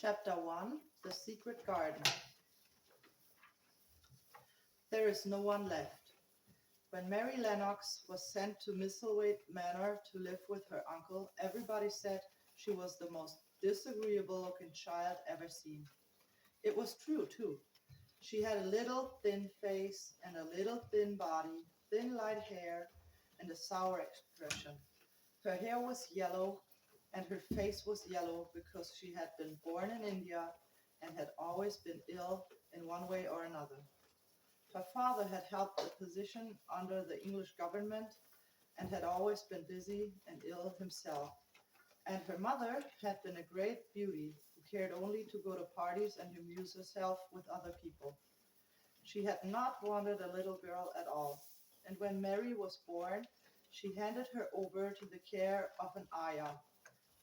Chapter 1 The Secret Garden. There is no one left. When Mary Lennox was sent to Misselthwaite Manor to live with her uncle, everybody said she was the most disagreeable-looking child ever seen. It was true, too. She had a little thin face and a little thin body, thin light hair, and a sour expression. Her hair was yellow, and her face was yellow because she had been born in India and had always been ill in one way or another. Her father had held a position under the English government and had always been busy and ill himself. And her mother had been a great beauty who cared only to go to parties and amuse herself with other people. She had not wanted a little girl at all, and when Mary was born, she handed her over to the care of an ayah,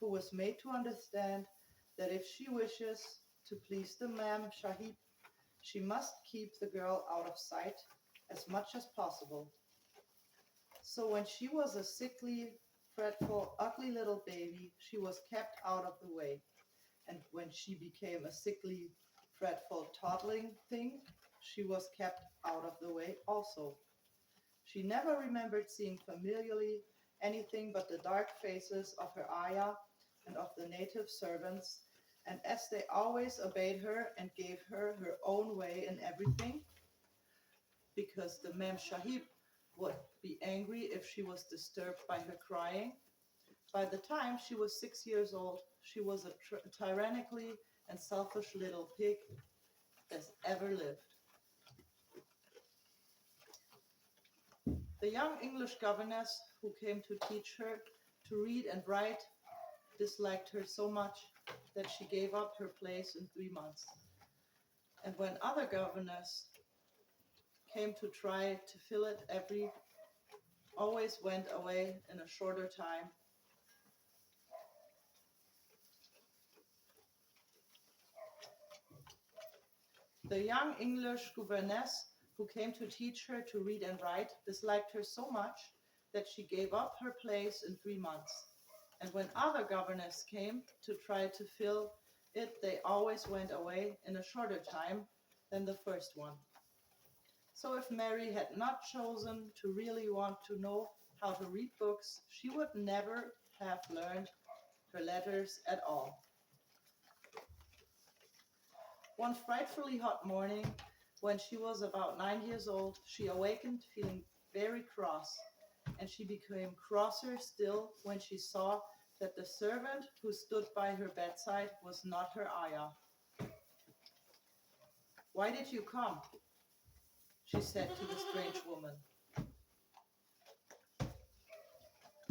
who was made to understand that if she wishes to please the Ma'am Sahib, she must keep the girl out of sight as much as possible. So when she was a sickly, fretful, ugly little baby, she was kept out of the way. And when she became a sickly, fretful, toddling thing, she was kept out of the way also. She never remembered seeing familiarly anything but the dark faces of her ayah and of the native servants, and as they always obeyed her and gave her her own way in everything, because the Mem Sahib would be angry if she was disturbed by her crying. By the time she was 6 years old, she was a tyrannically and selfish little pig as ever lived. The young English governess who came to teach her to read and write disliked her so much that she gave up her place in 3 months. And when other governess came to try to fill it, always went away in a shorter time. The young English governess who came to teach her to read and write disliked her so much that she gave up her place in 3 months. And when other governess came to try to fill it, they always went away in a shorter time than the first one. So if Mary had not chosen to really want to know how to read books, she would never have learned her letters at all. One frightfully hot morning, when she was about 9 years old, she awakened feeling very cross, and she became crosser still when she saw that the servant who stood by her bedside was not her ayah. "Why did you come?" she said to the strange woman.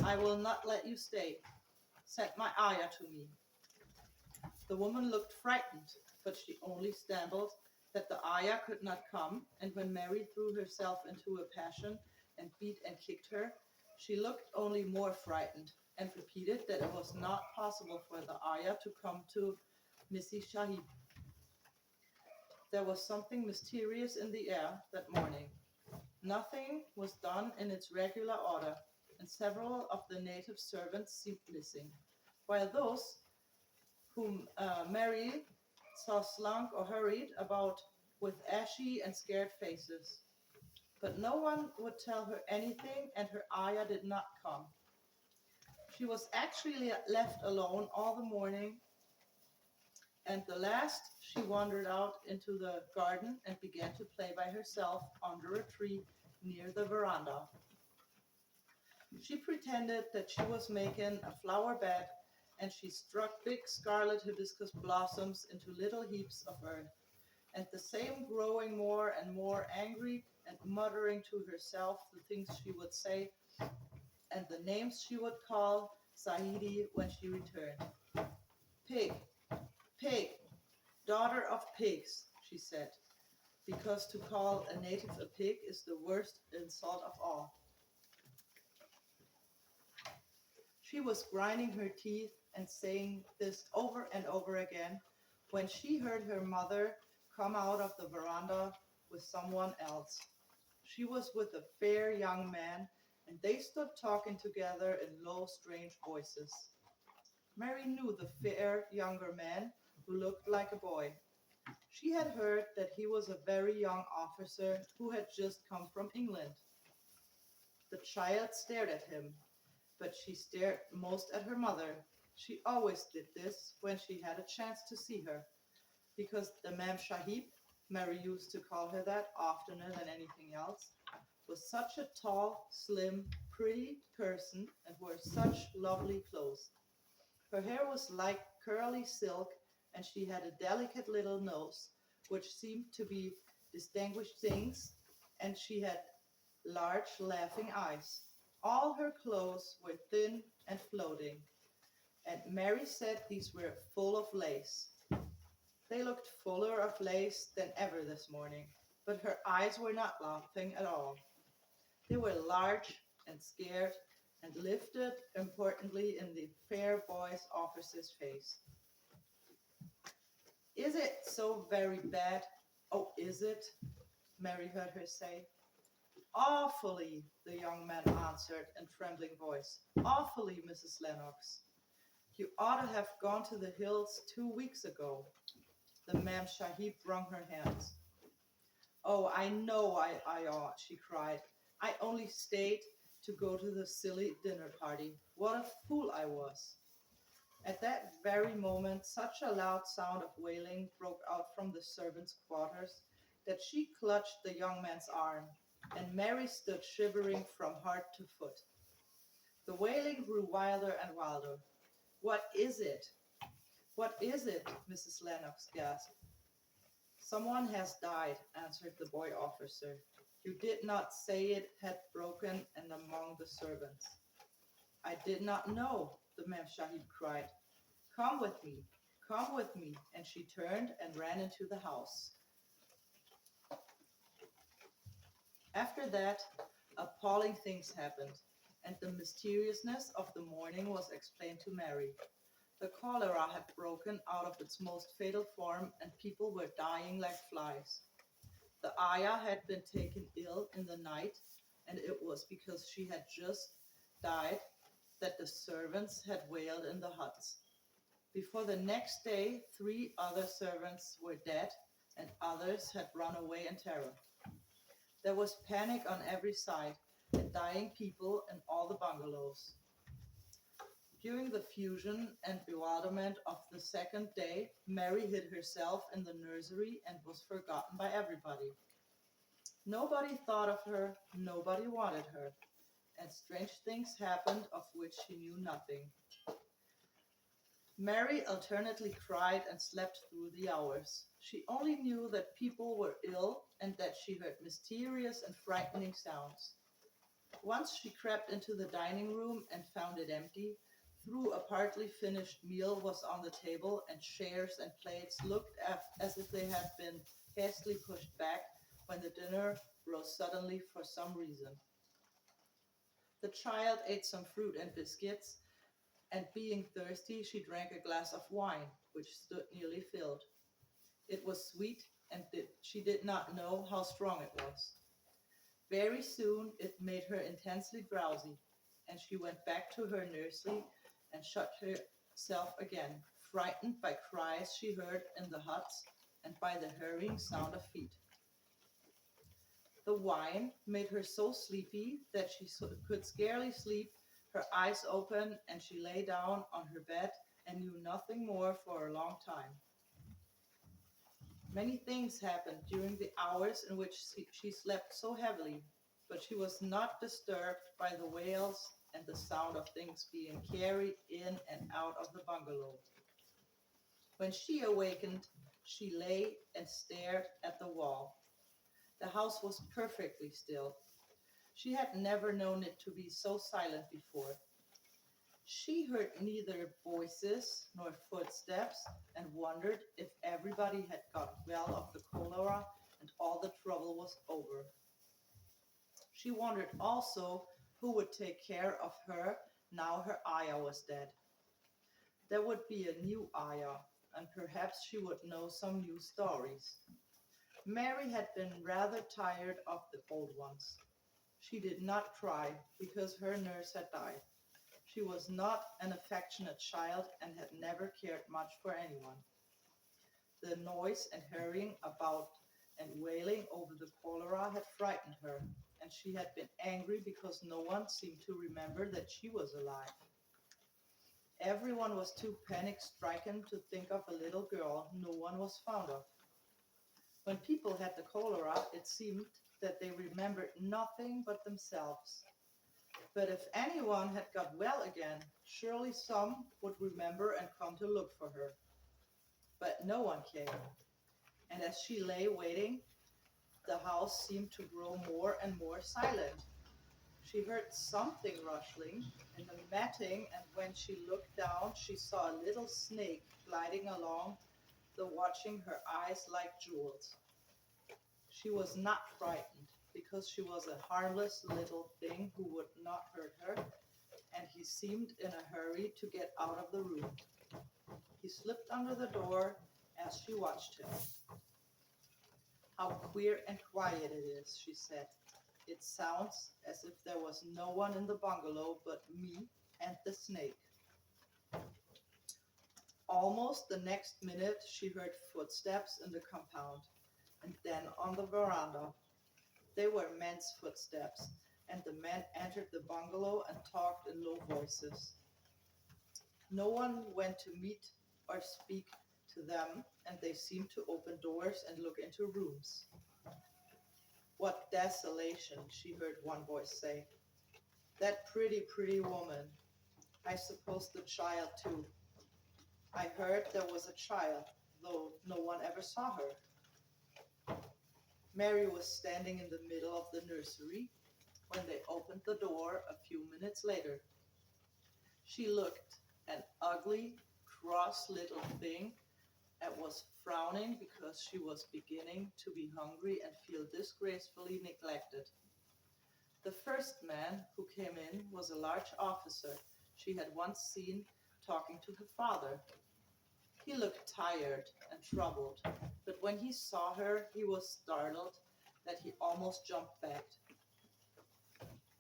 "I will not let you stay. Send my ayah to me." The woman looked frightened, but she only stammered that the ayah could not come, and when Mary threw herself into a passion and beat and kicked her, she looked only more frightened and repeated that it was not possible for the ayah to come to Missy Sahib. There was something mysterious in the air that morning. Nothing was done in its regular order, and several of the native servants seemed missing, while those whom Mary saw slunk or hurried about with ashy and scared faces. But no one would tell her anything, and her ayah did not come. She was actually left alone all the morning, and the last she wandered out into the garden and began to play by herself under a tree near the veranda. She pretended that she was making a flower bed, and she struck big scarlet hibiscus blossoms into little heaps of earth, and the same growing more and more angry and muttering to herself the things she would say and the names she would call Sahidi when she returned. "Pig, pig, daughter of pigs," she said, because to call a native a pig is the worst insult of all. She was grinding her teeth and saying this over and over again when she heard her mother come out of the veranda with someone else. She was with a fair young man, and they stood talking together in low, strange voices. Mary knew the fair younger man who looked like a boy. She had heard that he was a very young officer who had just come from England. The child stared at him, but she stared most at her mother. She always did this when she had a chance to see her, because the Mem Sahib, Mary used to call her that oftener than anything else, was such a tall, slim, pretty person and wore such lovely clothes. Her hair was like curly silk, and she had a delicate little nose, which seemed to be distinguished things, and she had large, laughing eyes. All her clothes were thin and floating, and Mary said these were full of lace. They looked fuller of lace than ever this morning, but her eyes were not laughing at all. They were large and scared and lifted importantly in the fair boy's officer's face. Is it so very bad? Oh, is it? Mary heard her say. Awfully, the young man answered in trembling voice. Awfully, Mrs. Lennox. You ought to have gone to the hills 2 weeks ago. The Mem Sahib wrung her hands. Oh, I know I ought, she cried. I only stayed to go to the silly dinner party. What a fool I was. At that very moment, such a loud sound of wailing broke out from the servants' quarters that she clutched the young man's arm, and Mary stood shivering from head to foot. The wailing grew wilder and wilder. What is it? What is it? Mrs. Lennox gasped. Someone has died, answered the boy officer. You did not say it had broken in among the servants. I did not know, the Mem Sahib cried. Come with me, and she turned and ran into the house. After that, appalling things happened, and the mysteriousness of the morning was explained to Mary. The cholera had broken out of its most fatal form, and people were dying like flies. The ayah had been taken ill in the night, and it was because she had just died that the servants had wailed in the huts. Before the next day, 3 other servants were dead, and others had run away in terror. There was panic on every side, and dying people in all the bungalows. During the fusion and bewilderment of the second day, Mary hid herself in the nursery and was forgotten by everybody. Nobody thought of her, nobody wanted her, and strange things happened of which she knew nothing. Mary alternately cried and slept through the hours. She only knew that people were ill and that she heard mysterious and frightening sounds. Once she crept into the dining room and found it empty. Through a partly finished meal was on the table, and chairs and plates looked as if they had been hastily pushed back when the dinner rose suddenly for some reason. The child ate some fruit and biscuits, and being thirsty, she drank a glass of wine, which stood nearly filled. It was sweet, and she did not know how strong it was. Very soon it made her intensely drowsy, and she went back to her nursery and shut herself again, frightened by cries she heard in the huts and by the hurrying sound of feet. The wine made her so sleepy that she could scarcely sleep, her eyes open, and she lay down on her bed and knew nothing more for a long time. Many things happened during the hours in which she slept so heavily, but she was not disturbed by the wails and the sound of things being carried in and out of the bungalow. When she awakened, she lay and stared at the wall. The house was perfectly still. She had never known it to be so silent before. She heard neither voices nor footsteps and wondered if everybody had got well of the cholera and all the trouble was over. She wondered also who would take care of her now her ayah was dead. There would be a new ayah, and perhaps she would know some new stories. Mary had been rather tired of the old ones. She did not cry because her nurse had died. She was not an affectionate child and had never cared much for anyone. The noise and hurrying about and wailing over the cholera had frightened her, and she had been angry because no one seemed to remember that she was alive. Everyone was too panic-stricken to think of a little girl no one was fond of. When people had the cholera, it seemed that they remembered nothing but themselves. But if anyone had got well again, surely some would remember and come to look for her. But no one came, and as she lay waiting, the house seemed to grow more and more silent. She heard something rustling in the matting, and when she looked down, she saw a little snake gliding along, watching her eyes like jewels. She was not frightened, because she was a harmless little thing who would not hurt her, and he seemed in a hurry to get out of the room. He slipped under the door as she watched him. "How queer and quiet it is," she said. "It sounds as if there was no one in the bungalow but me and the snake." Almost the next minute, she heard footsteps in the compound, and then on the veranda. They were men's footsteps, and the men entered the bungalow and talked in low voices. No one went to meet or speak to them, and they seemed to open doors and look into rooms. "What desolation," she heard one voice say. "That pretty woman. I suppose the child too. I heard there was a child, though no one ever saw her." Mary was standing in the middle of the nursery when they opened the door a few minutes later. She looked an ugly, cross little thing and was frowning because she was beginning to be hungry and feel disgracefully neglected. The first man who came in was a large officer she had once seen talking to her father. He looked tired and troubled, but when he saw her, he was startled that he almost jumped back.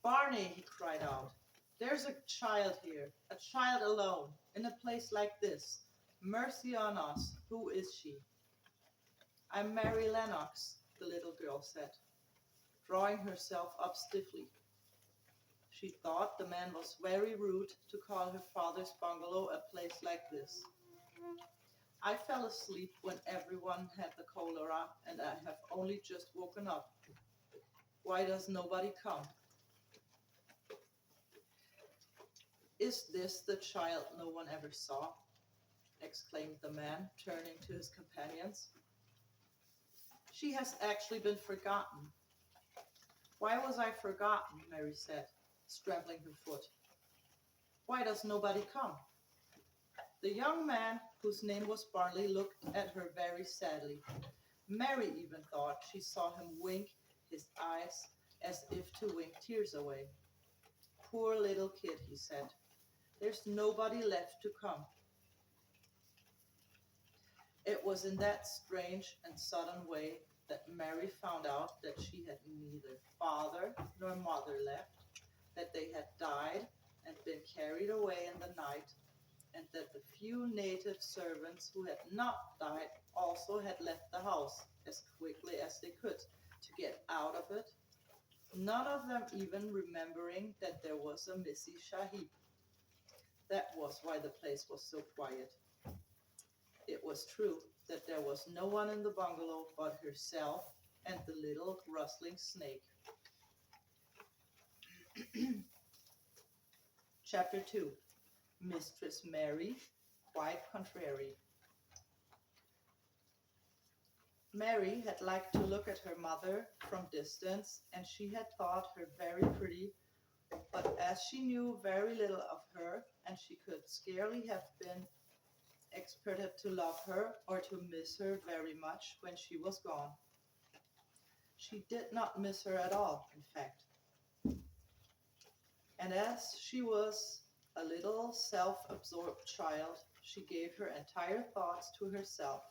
"Barney," he cried out, "there's a child here, a child alone, in a place like this. Mercy on us, who is she?" "I'm Mary Lennox," the little girl said, drawing herself up stiffly. She thought the man was very rude to call her father's bungalow a place like this. "I fell asleep when everyone had the cholera, and I have only just woken up. Why does nobody come?" "Is this the child no one ever saw?" exclaimed the man, turning to his companions. "She has actually been forgotten." "Why was I forgotten?" Mary said, straddling her foot. "Why does nobody come?" The young man, whose name was Barney, looked at her very sadly. Mary even thought she saw him wink his eyes as if to wink tears away. "Poor little kid," he said. "There's nobody left to come." It was in that strange and sudden way that Mary found out that she had neither father nor mother left, that they had died and been carried away in the night, and that the few native servants who had not died also had left the house as quickly as they could to get out of it, none of them even remembering that there was a Missy Shahib. That was why the place was so quiet. It was true that there was no one in the bungalow but herself and the little rustling snake. Chapter 2. Mistress Mary, quite contrary. Mary had liked to look at her mother from distance, and she had thought her very pretty, but as she knew very little of her, and she could scarcely have been expected to love her or to miss her very much when she was gone. She did not miss her at all, in fact. And as she was a little self-absorbed child, she gave her entire thoughts to herself,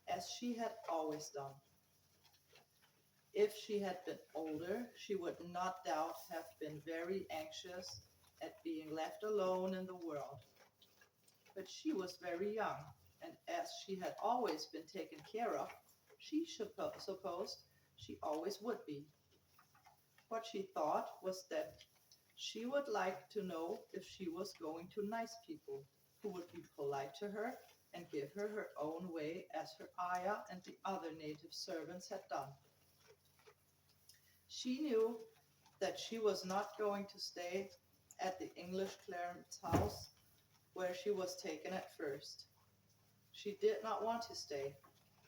as she had always done. If she had been older, she would not doubt have been very anxious at being left alone in the world. But she was very young, and as she had always been taken care of, she supposed she always would be. What she thought was that she would like to know if she was going to nice people who would be polite to her and give her her own way as her ayah and the other native servants had done. She knew that she was not going to stay at the English cleric's house where she was taken at first. She did not want to stay.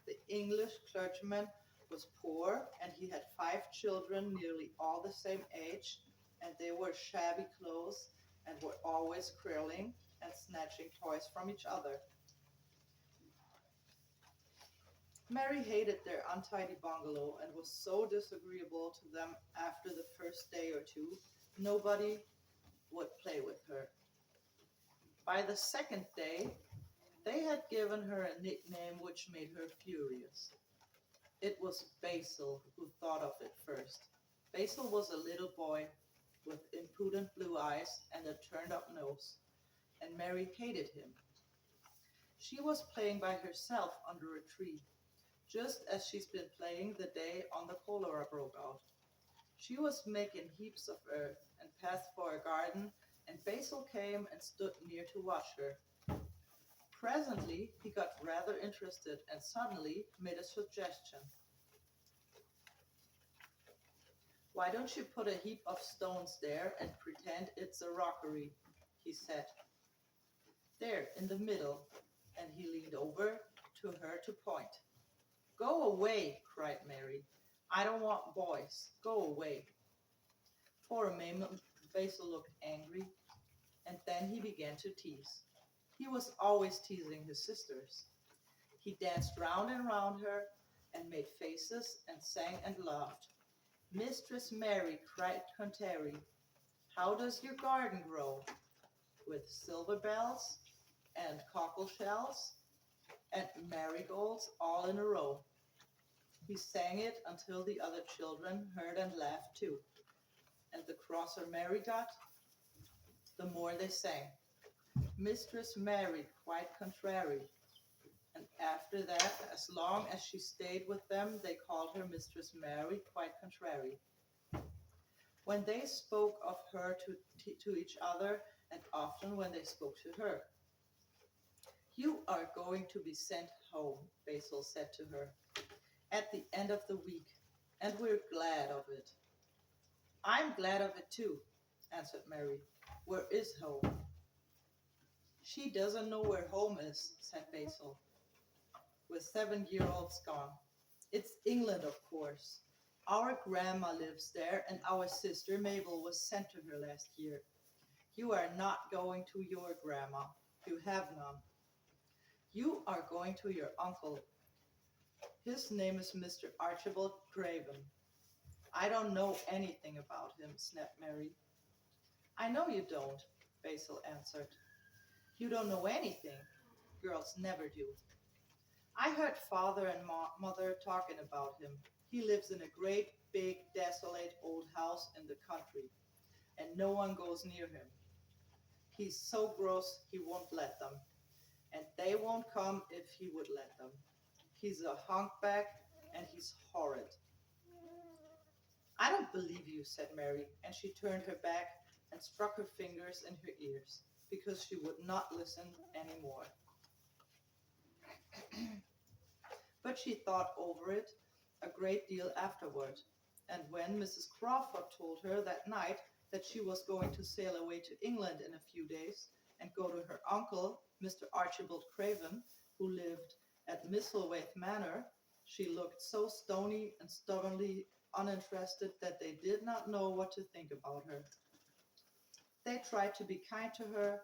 The English clergyman was poor and he had 5 children, nearly all the same age, and they wore shabby clothes and were always quarreling and snatching toys from each other. Mary hated their untidy bungalow and was so disagreeable to them after the first day or two, nobody would play with her. By the second day, they had given her a nickname which made her furious. It was Basil who thought of it first. Basil was a little boy with impudent blue eyes and a turned-up nose, and Mary hated him. She was playing by herself under a tree, just as she's been playing the day on the cholera broke out. She was making heaps of earth and paths for a garden, and Basil came and stood near to watch her. Presently, he got rather interested and suddenly made a suggestion. "Why don't you put a heap of stones there and pretend it's a rockery?" he said. "There, in the middle." And he leaned over to her to point. "Go away," cried Mary. "I don't want boys. Go away." For a moment, Basil looked angry, and then he began to tease. He was always teasing his sisters. He danced round and round her, and made faces, and sang and laughed. "Mistress Mary," cried Contrary, "how does your garden grow? With silver bells, and cockle shells, and marigolds all in a row." He sang it until the other children heard and laughed too. And the crosser Mary got, the more they sang. "Mistress Mary, quite contrary." And after that, as long as she stayed with them, they called her Mistress Mary, quite contrary. When they spoke of her to each other, and often when they spoke to her. "You are going to be sent home," Basil said to her, "at the end of the week, and we're glad of it." "I'm glad of it too," answered Mary. "Where is home?" "She doesn't know where home is," said Basil, with 7-year-olds gone. "It's England, of course. Our grandma lives there, and our sister Mabel was sent to her last year. You are not going to your grandma. You have none. You are going to your uncle. His name is Mr. Archibald Craven." "I don't know anything about him," snapped Mary. "I know you don't," Basil answered. "You don't know anything. Girls never do. I heard father and mother talking about him. He lives in a great, big, desolate old house in the country, and no one goes near him. He's so gross he won't let them, and they won't come if he would let them. He's a humpback, and he's horrid." "I don't believe you," said Mary, and she turned her back and struck her fingers in her ears, because she would not listen any more. But she thought over it a great deal afterward, and when Mrs. Crawford told her that night that she was going to sail away to England in a few days and go to her uncle, Mr. Archibald Craven, who lived at Misselthwaite Manor, she looked so stony and stubbornly uninterested that they did not know what to think about her. They tried to be kind to her,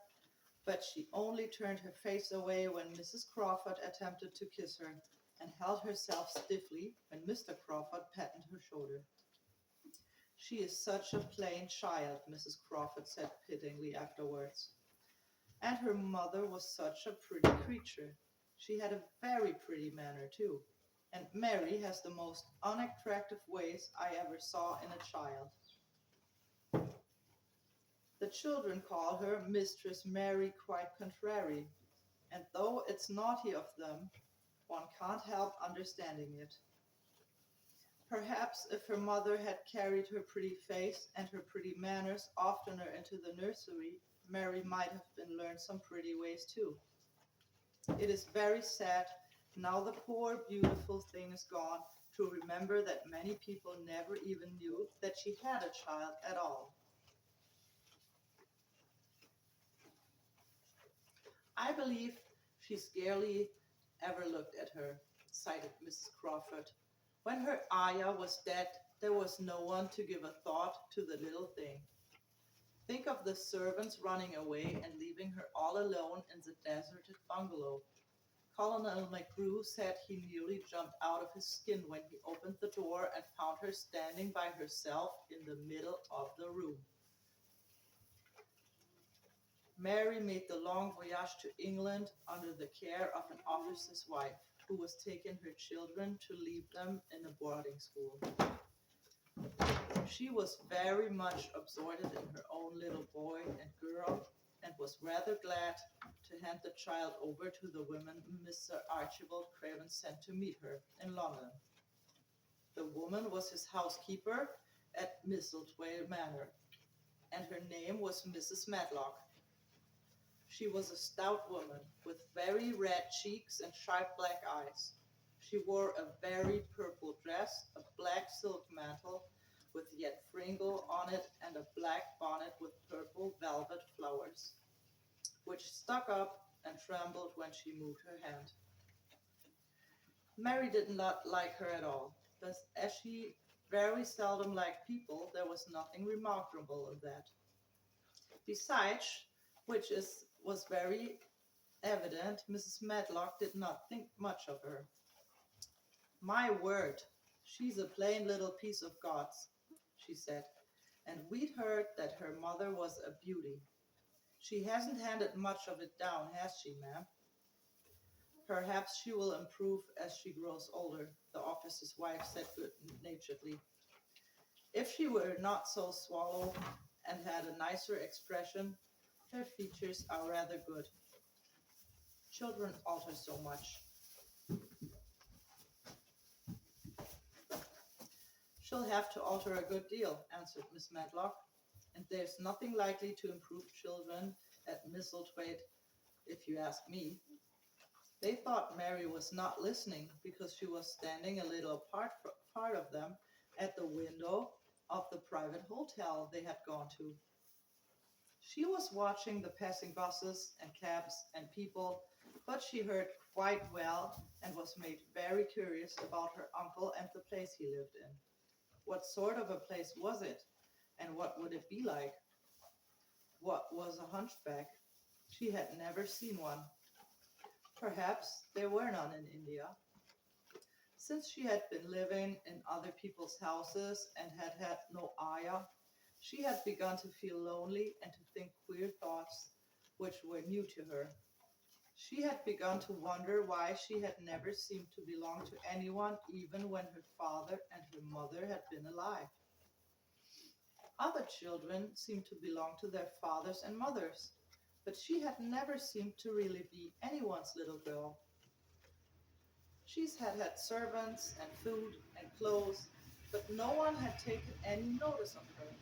but she only turned her face away when Mrs. Crawford attempted to kiss her, and held herself stiffly when Mr. Crawford patted her shoulder. "She is such a plain child," Mrs. Crawford said pityingly afterwards. "And her mother was such a pretty creature. She had a very pretty manner too. And Mary has the most unattractive ways I ever saw in a child." The children call her Mistress Mary, quite contrary. and though it's naughty of them, one can't help understanding it. Perhaps if her mother had carried her pretty face and her pretty manners oftener into the nursery, Mary might have been learned some pretty ways too. It is very sad, now the poor beautiful thing is gone, to remember that many people never even knew that she had a child at all. I believe she scarcely ever looked at her, sighed Mrs. Crawford. When her ayah was dead, there was no one to give a thought to the little thing. Think of the servants running away and leaving her all alone in the deserted bungalow. Colonel McGrew said he nearly jumped out of his skin when he opened the door and found her standing by herself in the middle of the room. Mary made the long voyage to England under the care of an officer's wife, who was taking her children to leave them in a boarding school. She was very much absorbed in her own little boy and girl, and was rather glad to hand the child over to the woman Mr. Archibald Craven sent to meet her in London. The woman was his housekeeper at Mistletoe Manor, and her name was Mrs. Medlock. She was a stout woman with very red cheeks and sharp black eyes. She wore a very purple dress, a black silk mantle with yet fringle on it, and a black bonnet with purple velvet flowers, which stuck up and trembled when she moved her hand. Mary did not like her at all, but as she very seldom liked people, there was nothing remarkable in that. Besides, was very evident, Mrs. Medlock did not think much of her. My word, she's a plain little piece of God's, she said, and we'd heard that her mother was a beauty. She hasn't handed much of it down, has she, ma'am? Perhaps she will improve as she grows older, the officer's wife said good-naturedly. If she were not so swallow and had a nicer expression, her features are rather good. Children alter so much. She'll have to alter a good deal, answered Miss Medlock, and there's nothing likely to improve children at Mistletoe, if you ask me. They thought Mary was not listening because she was standing a little part of them at the window of the private hotel they had gone to. She was watching the passing buses and cabs and people, but she heard quite well and was made very curious about her uncle and the place he lived in. What sort of a place was it, and what would it be like? What was a hunchback? She had never seen one. Perhaps there were none in India. Since she had been living in other people's houses and had had no ayah, she had begun to feel lonely and to think queer thoughts which were new to her. She had begun to wonder why she had never seemed to belong to anyone, even when her father and her mother had been alive. Other children seemed to belong to their fathers and mothers, but she had never seemed to really be anyone's little girl. She's had servants and food and clothes, but no one had taken any notice of her.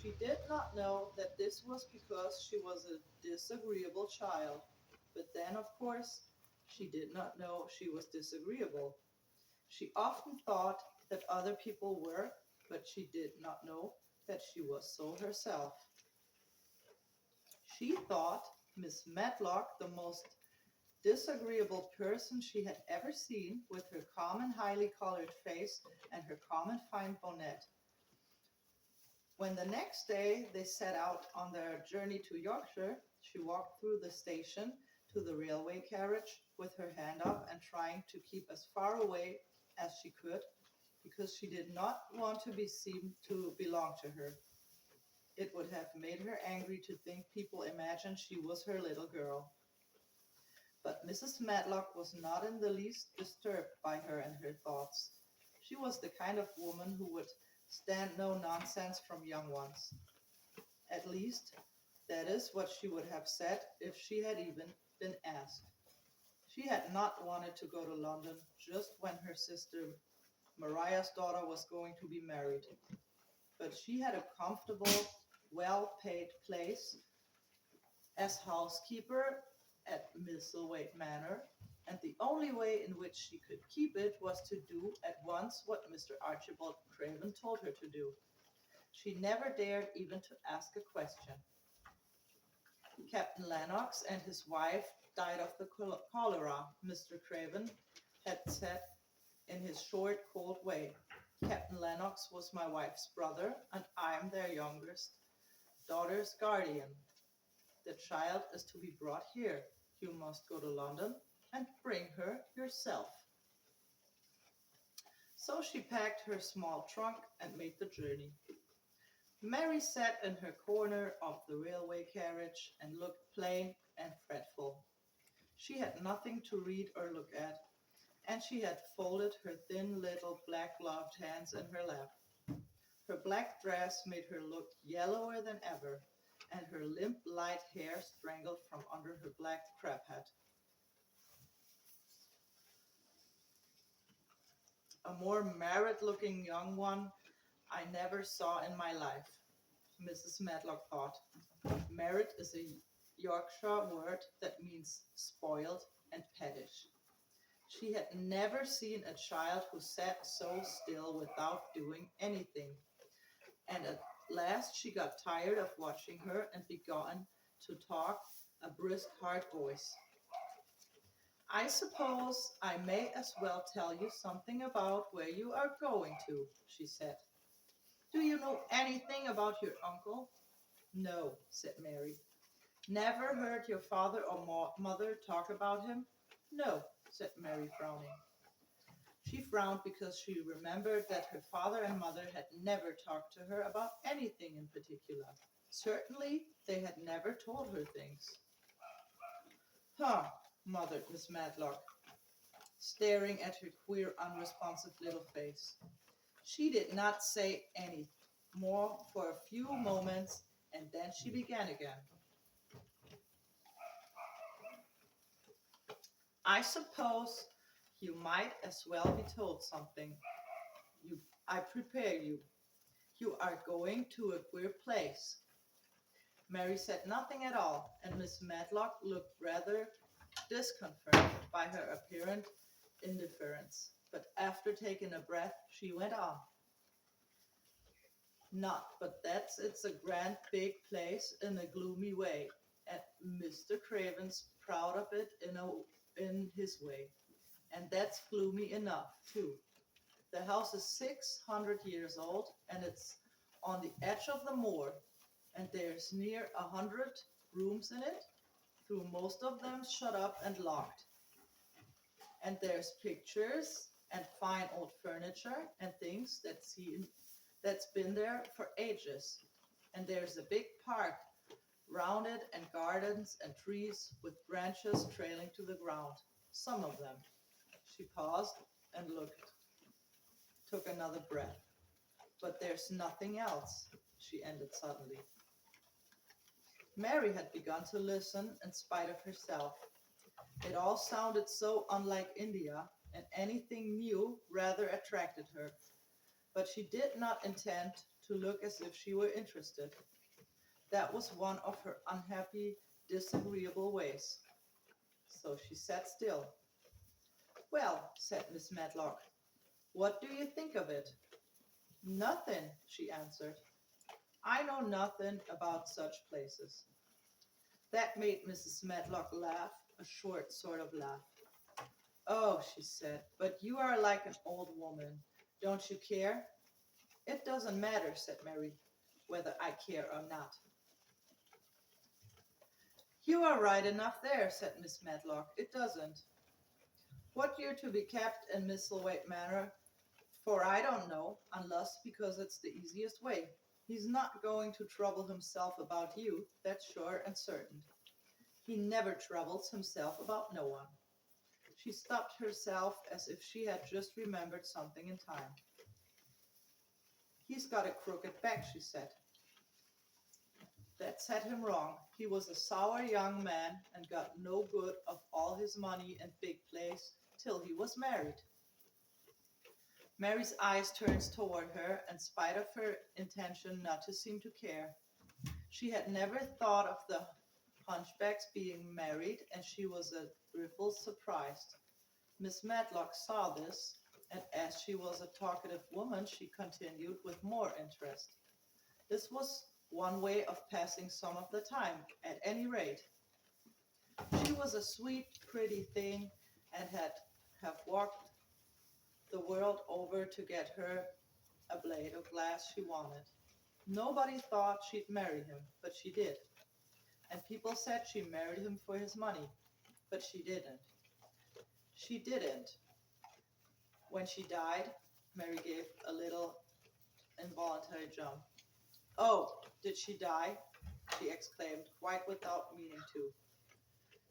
She did not know that this was because she was a disagreeable child, but then, of course, she did not know she was disagreeable. She often thought that other people were, but she did not know that she was so herself. She thought Miss Medlock the most disagreeable person she had ever seen, with her common highly colored face and her common fine bonnet. When the next day they set out on their journey to Yorkshire, she walked through the station to the railway carriage with her hand up and trying to keep as far away as she could, because she did not want to be seen to belong to her. It would have made her angry to think people imagined she was her little girl. But Mrs. Medlock was not in the least disturbed by her and her thoughts. She was the kind of woman who would stand no nonsense from young ones. At least, that is what she would have said if she had even been asked. She had not wanted to go to London just when her sister Mariah's daughter was going to be married, but she had a comfortable, well-paid place as housekeeper at Misselthwaite Manor, and the only way in which she could keep it was to do at once what Mr. Archibald Craven told her to do. She never dared even to ask a question. Captain Lennox and his wife died of the cholera, Mr. Craven had said in his short, cold way. Captain Lennox was my wife's brother, and I am their youngest daughter's guardian. The child is to be brought here. You must go to London and bring her yourself. So she packed her small trunk and made the journey. Mary sat in her corner of the railway carriage and looked plain and fretful. She had nothing to read or look at, and she had folded her thin little black-gloved hands in her lap. Her black dress made her look yellower than ever, and her limp light hair strangled from under her black crab hat. A more married-looking young one I never saw in my life, Mrs. Medlock thought. Married is a Yorkshire word that means spoiled and pettish. She had never seen a child who sat so still without doing anything, and at last she got tired of watching her and began to talk a brisk, hard voice. I suppose I may as well tell you something about where you are going to, she said. Do you know anything about your uncle? No, said Mary. Never heard your father or mother talk about him? No, said Mary, frowning. She frowned because she remembered that her father and mother had never talked to her about anything in particular. Certainly, they had never told her things. Huh, muttered Miss Medlock, staring at her queer, unresponsive little face. She did not say any more for a few moments, and then she began again. I suppose you might as well be told something. I prepare you. You are going to a queer place. Mary said nothing at all, and Miss Medlock looked rather disconcerted by her apparent indifference. But after taking a breath, she went on. Not but that's it's a grand big place in a gloomy way, and Mr. Craven's proud of it in his way. And that's gloomy enough, too. The house is 600 years old, and it's on the edge of the moor, and there's near 100 rooms in it, through most of them shut up and locked. And there's pictures and fine old furniture and things that's been there for ages. And there's a big park, rounded, and gardens and trees with branches trailing to the ground. Some of them. She paused and took another breath. But there's nothing else, she ended suddenly. Mary had begun to listen in spite of herself. It all sounded so unlike India, and anything new rather attracted her. But she did not intend to look as if she were interested. That was one of her unhappy, disagreeable ways. So she sat still. Well, said Miss Medlock, what do you think of it? Nothing, she answered. I know nothing about such places. That made Mrs. Medlock laugh, a short sort of laugh. Oh, she said, but you are like an old woman. Don't you care? It doesn't matter, said Mary, whether I care or not. You are right enough there, said Miss Medlock. It doesn't. What you're to be kept in Misselthwaite Manor for I don't know, unless because it's the easiest way. He's not going to trouble himself about you, that's sure and certain. He never troubles himself about no one. She stopped herself as if she had just remembered something in time. He's got a crooked back, she said. That set him wrong. He was a sour young man and got no good of all his money and big place till he was married. Mary's eyes turned toward her, in spite of her intention not to seem to care. She had never thought of the hunchbacks being married, and she was a trifle surprised. Miss Matlock saw this, and as she was a talkative woman, she continued with more interest. This was one way of passing some of the time, at any rate. She was a sweet, pretty thing, and had have walked the world over to get her a blade of glass she wanted. Nobody thought she'd marry him, but she did. And people said she married him for his money, but she didn't. She didn't. When she died, Mary gave a little involuntary jump. Oh, did she die? She exclaimed, quite without meaning to.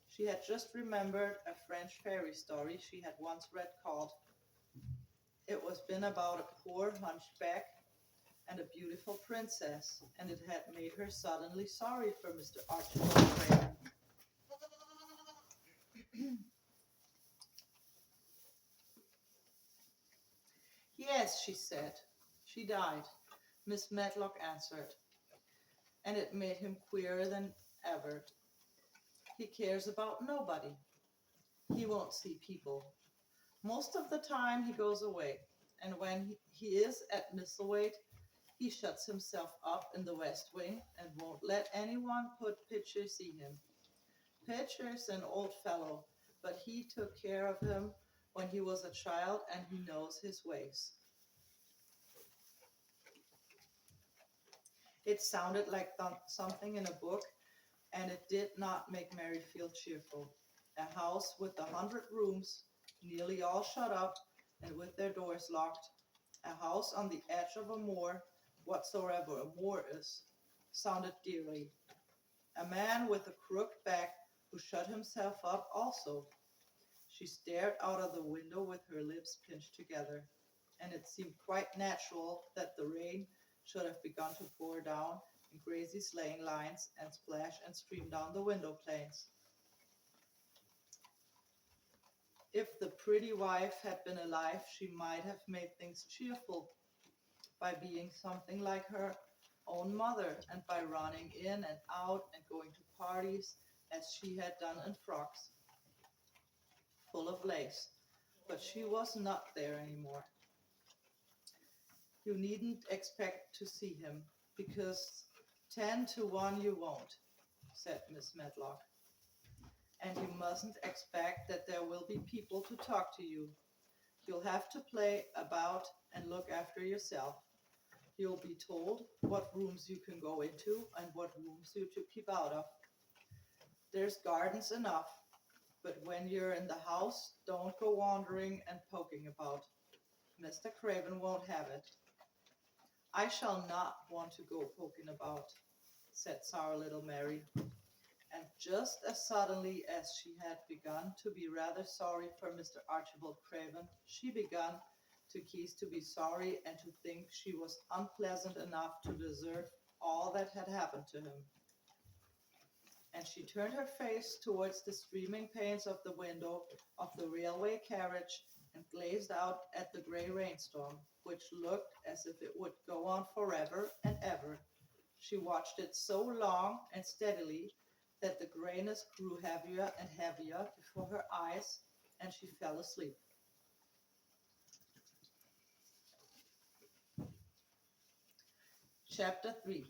She had just remembered a French fairy story she had once read called It was been about a poor hunchback and a beautiful princess, and it had made her suddenly sorry for Mr. Archibald Craven. Yes, she said. She died, Miss Matlock answered, and it made him queerer than ever. He cares about nobody. He won't see people. Most of the time he goes away, and when he is at Misselthwaite, he shuts himself up in the West Wing and won't let anyone put Pitcher see him. Pitcher's an old fellow, but he took care of him when he was a child, and he knows his ways. It sounded like something in a book, and it did not make Mary feel cheerful. A house with 100 rooms, nearly all shut up and with their doors locked, a house on the edge of a moor, whatsoever a moor is, sounded dearly. A man with a crooked back who shut himself up also. She stared out of the window with her lips pinched together, and it seemed quite natural that the rain should have begun to pour down in crazy sleighing lines and splash and stream down the window panes. If the pretty wife had been alive, she might have made things cheerful by being something like her own mother and by running in and out and going to parties as she had done in frocks full of lace. But she was not there anymore. You needn't expect to see him, because 10 to 1 you won't, said Miss Matlock. And you mustn't expect that there will be people to talk to you. You'll have to play about and look after yourself. You'll be told what rooms you can go into and what rooms you to keep out of. There's gardens enough, but when you're in the house, don't go wandering and poking about. Mr. Craven won't have it. I shall not want to go poking about, said sour little Mary. And just as suddenly as she had begun to be rather sorry for Mr. Archibald Craven, she began to cease to be sorry and to think she was unpleasant enough to deserve all that had happened to him. And she turned her face towards the streaming panes of the window of the railway carriage and gazed out at the grey rainstorm, which looked as if it would go on forever and ever. She watched it so long and steadily that the grayness grew heavier and heavier before her eyes, and she fell asleep. Chapter 3.